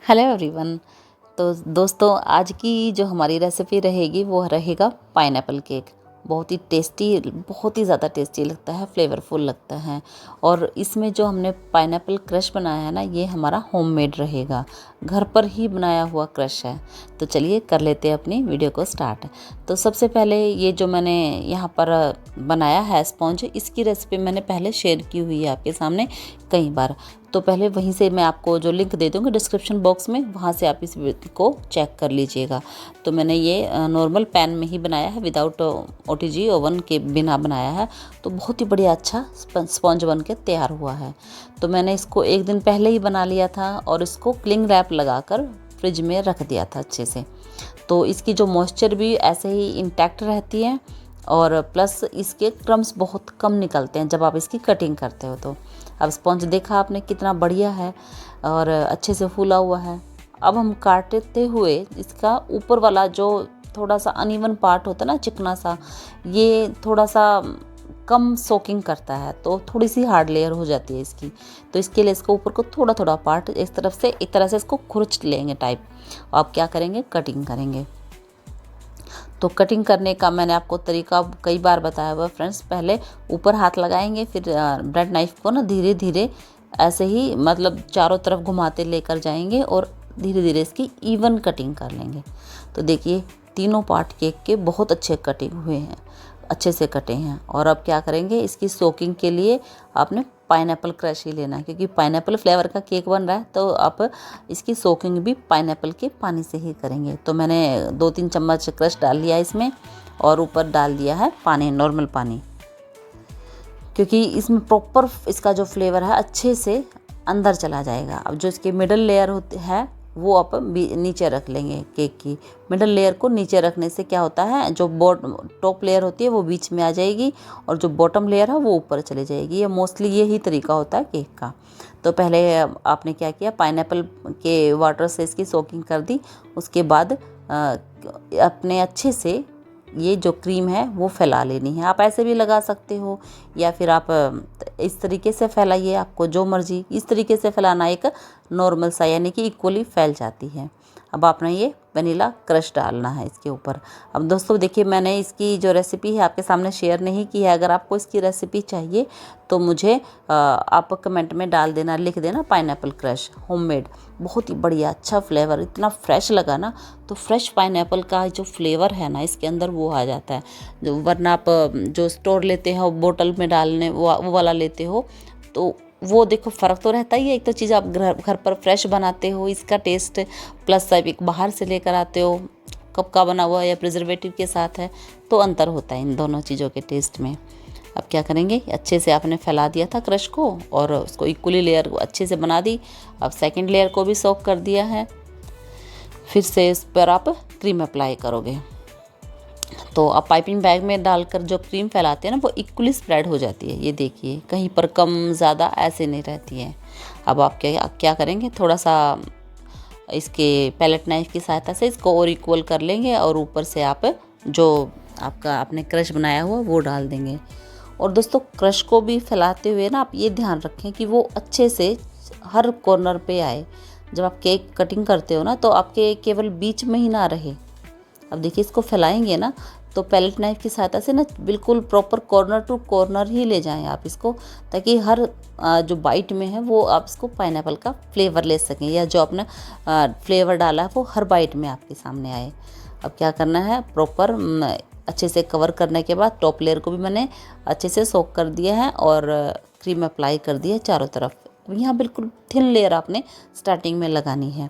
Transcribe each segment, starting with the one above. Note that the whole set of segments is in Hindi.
Hello everyone. तो दोस्तों, आज की जो हमारी रेसिपी रहेगी वो रहेगा पाइनएप्पल केक। बहुत ही टेस्टी, बहुत ही ज़्यादा टेस्टी लगता है, फ्लेवरफुल लगता है। और इसमें जो हमने पाइनएप्पल क्रश बनाया है ना, ये हमारा होममेड रहेगा, घर पर ही बनाया हुआ क्रश है। तो चलिए कर लेते हैं अपनी वीडियो को स्टार्ट। तो सबसे पहले ये जो मैंने यहाँ पर बनाया है स्पॉन्ज, इसकी रेसिपी मैंने पहले शेयर की हुई है आपके सामने कई बार। तो पहले वहीं से मैं आपको जो लिंक दे दूँगी डिस्क्रिप्शन बॉक्स में, वहाँ से आप इस को चेक कर लीजिएगा। तो मैंने ये नॉर्मल पैन में ही बनाया है, विदाउट ओटीजी ओवन के बिना बनाया है। तो बहुत ही बढ़िया अच्छा स्पॉन्ज बन के तैयार हुआ है। तो मैंने इसको एक दिन पहले ही बना लिया था और इसको क्लिंग रैप लगाकर फ्रिज में रख दिया था अच्छे से। तो इसकी जो मॉइस्चर भी ऐसे ही इंटैक्ट रहती है और प्लस इसके क्रम्स बहुत कम निकलते हैं जब आप इसकी कटिंग करते हो। तो अब स्पॉन्ज देखा आपने कितना बढ़िया है और अच्छे से फूला हुआ है। अब हम काटते हुए इसका ऊपर वाला जो थोड़ा सा अनइवन पार्ट होता है ना, चिकना सा, ये थोड़ा सा कम सोकिंग करता है, तो थोड़ी सी हार्ड लेयर हो जाती है इसकी। तो इसके लिए इसको ऊपर को थोड़ा थोड़ा पार्ट इस तरह से इसको खुरच लेंगे टाइप। आप क्या करेंगे, कटिंग करेंगे। तो कटिंग करने का मैंने आपको तरीका कई बार बताया हुआ फ्रेंड्स। पहले ऊपर हाथ लगाएंगे, फिर ब्रेड नाइफ को ना धीरे धीरे ऐसे ही मतलब चारों तरफ घुमाते लेकर जाएंगे और धीरे धीरे इसकी इवन कटिंग कर लेंगे। तो देखिए तीनों पार्ट केक के बहुत अच्छे कटिंग हुए हैं, अच्छे से कटे हैं। और अब क्या करेंगे, इसकी सोकिंग के लिए आपने पाइनएप्पल क्रश ही लेना है, क्योंकि पाइनएप्पल फ्लेवर का केक बन रहा है। तो आप इसकी सोकिंग भी पाइनएप्पल के पानी से ही करेंगे। तो मैंने 2-3 चम्मच क्रश डाल लिया इसमें और ऊपर डाल दिया है पानी, नॉर्मल पानी, क्योंकि इसमें प्रॉपर इसका जो फ्लेवर है अच्छे से अंदर चला जाएगा। अब जो इसके मिडल लेयर होते है वो आप नीचे रख लेंगे। केक की मिडल लेयर को नीचे रखने से क्या होता है, जो टॉप लेयर होती है वो बीच में आ जाएगी और जो बॉटम लेयर है वो ऊपर चली जाएगी। ये मोस्टली यही तरीका होता है केक का। तो पहले आपने क्या किया, पाइनएप्पल के वाटर से इसकी सोकिंग कर दी। उसके बाद अपने अच्छे से ये जो क्रीम है वो फैला लेनी है। आप ऐसे भी लगा सकते हो या फिर आप इस तरीके से फैलाइए, आपको जो मर्जी इस तरीके से फैलाना, एक नॉर्मल सा, यानी कि इक्वली फैल जाती है। अब आपने ये वनीला क्रश डालना है इसके ऊपर। अब दोस्तों देखिए, मैंने इसकी जो रेसिपी है आपके सामने शेयर नहीं की है। अगर आपको इसकी रेसिपी चाहिए तो मुझे आप कमेंट में डाल देना, लिख देना पाइनएप्पल क्रश होममेड। बहुत ही बढ़िया अच्छा फ्लेवर, इतना फ्रेश लगा ना। तो फ्रेश पाइनएप्पल का जो फ्लेवर है ना इसके अंदर वो आ जाता है। जो वरना आप जो स्टोर लेते हो बोतल में डालने वो वाला लेते हो, तो वो देखो फ़र्क तो रहता ही है। एक तो चीज़ आप घर पर फ्रेश बनाते हो, इसका टेस्ट, प्लस आप एक बाहर से लेकर आते हो कब का बना हुआ या प्रिजर्वेटिव के साथ है, तो अंतर होता है इन दोनों चीज़ों के टेस्ट में। अब क्या करेंगे, अच्छे से आपने फैला दिया था क्रश को और उसको इक्वली लेयर अच्छे से बना दी। अब सेकंड लेयर को भी सोक कर दिया है, फिर से इस पर आप क्रीम अप्लाई करोगे। तो आप पाइपिंग बैग में डालकर जो क्रीम फैलाते हैं ना वो इक्वली स्प्रेड हो जाती है। ये देखिए कहीं पर कम ज़्यादा ऐसे नहीं रहती है। अब आप क्या करेंगे, थोड़ा सा इसके पैलेट नाइफ की सहायता से इसको और इक्वल कर लेंगे और ऊपर से आप जो आपने क्रश बनाया हुआ वो डाल देंगे। और दोस्तों क्रश को भी फैलाते हुए ना आप ये ध्यान रखें कि वो अच्छे से हर कॉर्नर पे आए। जब आप केक कटिंग करते हो ना तो आपके केवल बीच में ही ना रहे। अब देखिए इसको फैलाएंगे ना तो पैलेट नाइफ की सहायता से ना बिल्कुल प्रॉपर कॉर्नर टू कॉर्नर ही ले जाएं आप इसको, ताकि हर जो बाइट में है वो आप इसको पाइनएप्पल का फ्लेवर ले सकें, या जो आपने फ्लेवर डाला है वो हर बाइट में आपके सामने आए। अब क्या करना है, प्रॉपर अच्छे से कवर करने के बाद टॉप लेयर को भी मैंने अच्छे से सोक कर दिया है और क्रीम अप्लाई कर दिया है चारों तरफ। यहाँ बिल्कुल थिन लेयर आपने स्टार्टिंग में लगानी है।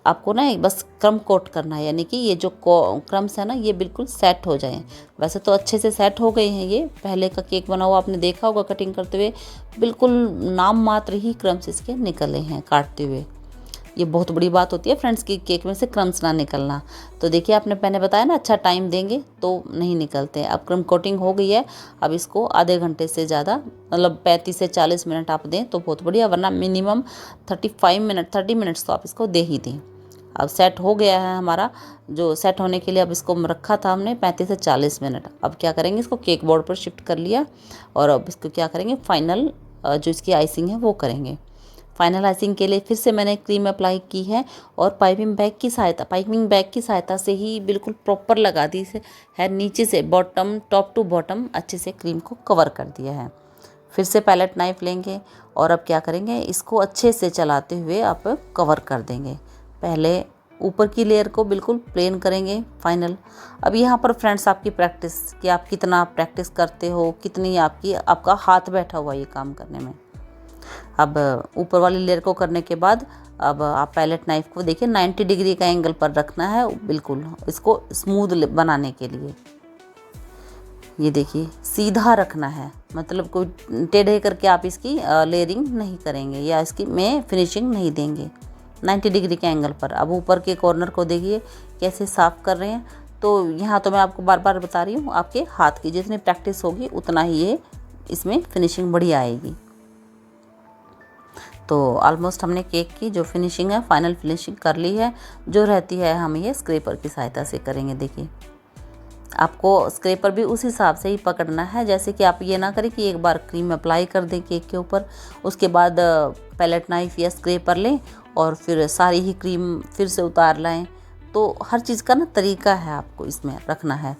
आपको ना बस क्रम कोट करना है, यानी कि ये जो क्रम्स है ना ये बिल्कुल सेट हो जाएं। वैसे तो अच्छे से सेट हो गए हैं, ये पहले का केक बना हुआ आपने देखा होगा कटिंग करते हुए, बिल्कुल नाम मात्र ही क्रम्स इसके निकले हैं काटते हुए। ये बहुत बड़ी बात होती है फ्रेंड्स की केक में से क्रम्स ना निकलना। तो देखिए आपने मैंने बताया ना, अच्छा टाइम देंगे तो नहीं निकलते। अब क्रम कोटिंग हो गई है, अब इसको आधे घंटे से ज़्यादा मतलब 35 से 40 मिनट आप दें तो बहुत बढ़िया, वरना मिनिमम 30 मिनट्स तो आप इसको दे ही दें। अब सेट हो गया है हमारा, जो सेट होने के लिए अब इसको रखा था हमने 35 से 40 मिनट। अब क्या करेंगे, इसको केक बोर्ड पर शिफ्ट कर लिया और अब इसको क्या करेंगे, फाइनल जो इसकी आइसिंग है वो करेंगे। फाइनल आइसिंग के लिए फिर से मैंने क्रीम अप्लाई की है और पाइपिंग बैग की सहायता से ही बिल्कुल प्रॉपर लगा दी है, नीचे से बॉटम, टॉप टू बॉटम अच्छे से क्रीम को कवर कर दिया है। फिर से पैलेट नाइफ लेंगे और अब क्या करेंगे, इसको अच्छे से चलाते हुए आप कवर कर देंगे। पहले ऊपर की लेयर को बिल्कुल प्लेन करेंगे फाइनल। अब यहाँ पर फ्रेंड्स आपकी प्रैक्टिस कि आप कितना प्रैक्टिस करते हो, कितनी आपका हाथ बैठा हुआ ये काम करने में। अब ऊपर वाली लेयर को करने के बाद अब आप पैलेट नाइफ को देखिए 90 डिग्री का एंगल पर रखना है बिल्कुल इसको स्मूथ बनाने के लिए। ये देखिए सीधा रखना है, मतलब कोई टेढ़े करके आप इसकी लेयरिंग नहीं करेंगे या इसकी में फिनिशिंग नहीं देंगे। 90 डिग्री के एंगल पर। अब ऊपर के कॉर्नर को देखिए कैसे साफ़ कर रहे हैं। तो यहाँ तो मैं आपको बार बार बता रही हूँ, आपके हाथ की जितनी प्रैक्टिस होगी उतना ही ये इसमें फिनिशिंग बढ़िया आएगी। तो ऑलमोस्ट हमने केक की जो फिनिशिंग है फाइनल फिनिशिंग कर ली है। जो रहती है हम ये स्क्रैपर की सहायता से करेंगे। देखिए आपको स्क्रैपर भी उस हिसाब से ही पकड़ना है, जैसे कि आप ये ना करें कि एक बार क्रीम अप्लाई कर दें केक के ऊपर, उसके बाद पैलेट नाइफ या स्क्रैपर लें और फिर सारी ही क्रीम फिर से उतार लाएं। तो हर चीज़ का ना तरीका है, आपको इसमें रखना है।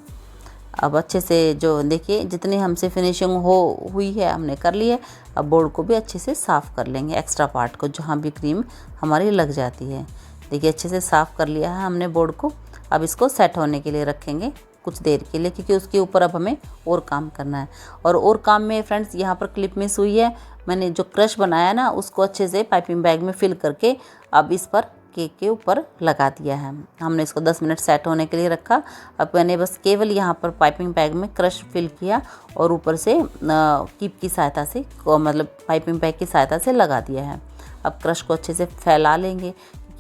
अब अच्छे से जो देखिए जितनी हमसे फिनिशिंग हुई है हमने कर ली है। अब बोर्ड को भी अच्छे से साफ़ कर लेंगे, एक्स्ट्रा पार्ट को जहाँ भी क्रीम हमारी लग जाती है। देखिए अच्छे से साफ़ कर लिया है हमने बोर्ड को। अब इसको सेट होने के लिए रखेंगे कुछ देर के लिए, क्योंकि उसके ऊपर अब हमें और काम करना है। और काम में फ्रेंड्स यहाँ पर क्लिप मिस हुई है। मैंने जो क्रश बनाया ना उसको अच्छे से पाइपिंग बैग में फिल करके अब इस पर केक के ऊपर लगा दिया है। हमने इसको 10 मिनट सेट होने के लिए रखा। अब मैंने बस केवल यहाँ पर पाइपिंग बैग में क्रश फिल किया और ऊपर से कीप की सहायता से मतलब पाइपिंग बैग की सहायता से लगा दिया है। अब क्रश को अच्छे से फैला लेंगे।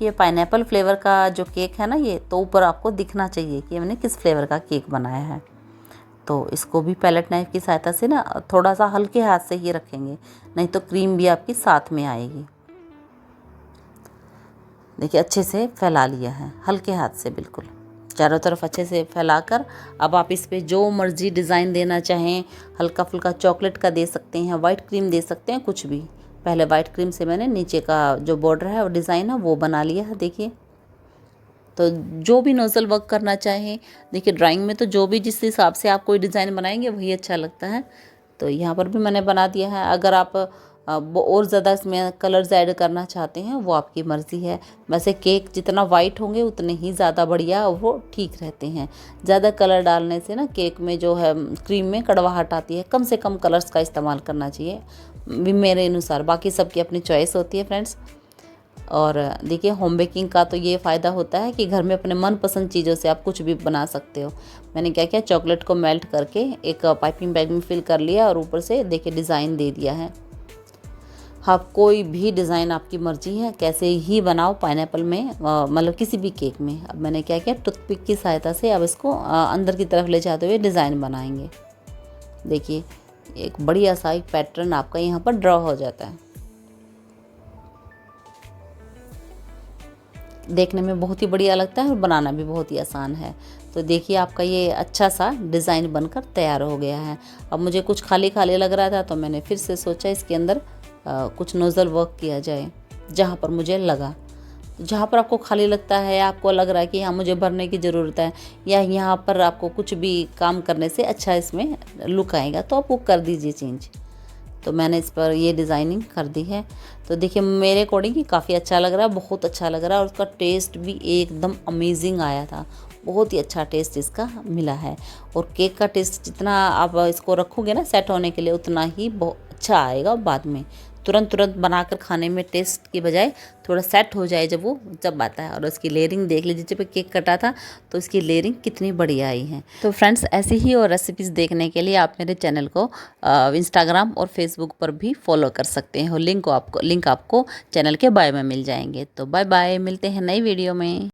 ये पाइनएप्पल फ्लेवर का जो केक है ना, ये तो ऊपर आपको दिखना चाहिए कि हमने किस फ्लेवर का केक बनाया है। तो इसको भी पैलेट नाइफ की सहायता से ना थोड़ा सा हल्के हाथ से ही रखेंगे, नहीं तो क्रीम भी आपकी साथ में आएगी। देखिए अच्छे से फैला लिया है हल्के हाथ से, बिल्कुल चारों तरफ अच्छे से फैलाकर अब आप इस पे जो मर्जी डिज़ाइन देना चाहें, हल्का फुल्का चॉकलेट का दे सकते हैं, वाइट क्रीम दे सकते हैं, कुछ भी। पहले वाइट क्रीम से मैंने नीचे का जो बॉर्डर है और डिज़ाइन है वो बना लिया है। देखिए तो जो भी नोज़ल वर्क करना चाहें, देखिए ड्राइंग में तो जो भी जिस हिसाब से आप कोई डिज़ाइन बनाएंगे वही अच्छा लगता है। तो यहाँ पर भी मैंने बना दिया है। अगर आप और ज़्यादा इसमें कलर्स ऐड करना चाहते हैं वो आपकी मर्ज़ी है। वैसे केक जितना वाइट होंगे उतने ही ज़्यादा बढ़िया वो ठीक रहते हैं। ज़्यादा कलर डालने से ना केक में जो है क्रीम में कड़वाहट आती है। कम से कम कलर्स का इस्तेमाल करना चाहिए मेरे अनुसार, बाकी सबकी अपनी चॉइस होती है फ्रेंड्स। और देखिए होम बेकिंग का तो ये फ़ायदा होता है कि घर में अपने मनपसंद चीज़ों से आप कुछ भी बना सकते हो। मैंने क्या किया, चॉकलेट को मेल्ट करके एक पाइपिंग बैग में फिल कर लिया और ऊपर से देखिए डिज़ाइन दे दिया है। आप कोई भी डिज़ाइन आपकी मर्ज़ी है, कैसे ही बनाओ पाइनएप्पल में मतलब किसी भी केक में। अब मैंने क्या किया, टूथपिक की सहायता से अब इसको अंदर की तरफ ले जाते हुए डिज़ाइन बनाएंगे। देखिए एक बढ़िया सा एक पैटर्न आपका यहाँ पर ड्रॉ हो जाता है। देखने में बहुत ही बढ़िया लगता है और बनाना भी बहुत ही आसान है। तो देखिए आपका ये अच्छा सा डिज़ाइन बनकर तैयार हो गया है। अब मुझे कुछ खाली खाली लग रहा था तो मैंने फिर से सोचा इसके अंदर कुछ नोज़ल वर्क किया जाए जहाँ पर मुझे लगा। जहाँ पर आपको खाली लगता है, आपको लग रहा है कि यहाँ मुझे भरने की ज़रूरत है या यहाँ पर आपको कुछ भी काम करने से अच्छा इसमें लुक आएगा, तो आप वो कर दीजिए चेंज। तो मैंने इस पर ये डिज़ाइनिंग कर दी है। तो देखिए मेरे अकॉर्डिंग ये काफ़ी अच्छा लग रहा है, बहुत अच्छा लग रहा है और उसका टेस्ट भी एकदम अमेजिंग आया था। बहुत ही अच्छा टेस्ट इसका मिला है। और केक का टेस्ट जितना आप इसको रखोगे ना सेट होने के लिए, उतना ही बहुत अच्छा आएगा बाद में। तुरंत बनाकर खाने में टेस्ट की बजाय थोड़ा सेट हो जाए जब आता है। और उसकी लेयरिंग देख लीजिए, जब केक कटा था तो इसकी लेयरिंग कितनी बढ़िया आई है। तो फ्रेंड्स ऐसी ही और रेसिपीज़ देखने के लिए आप मेरे चैनल को इंस्टाग्राम और फेसबुक पर भी फॉलो कर सकते हैं और लिंक आपको चैनल के बायो में मिल जाएंगे। तो बाय बाय, मिलते हैं नई वीडियो में।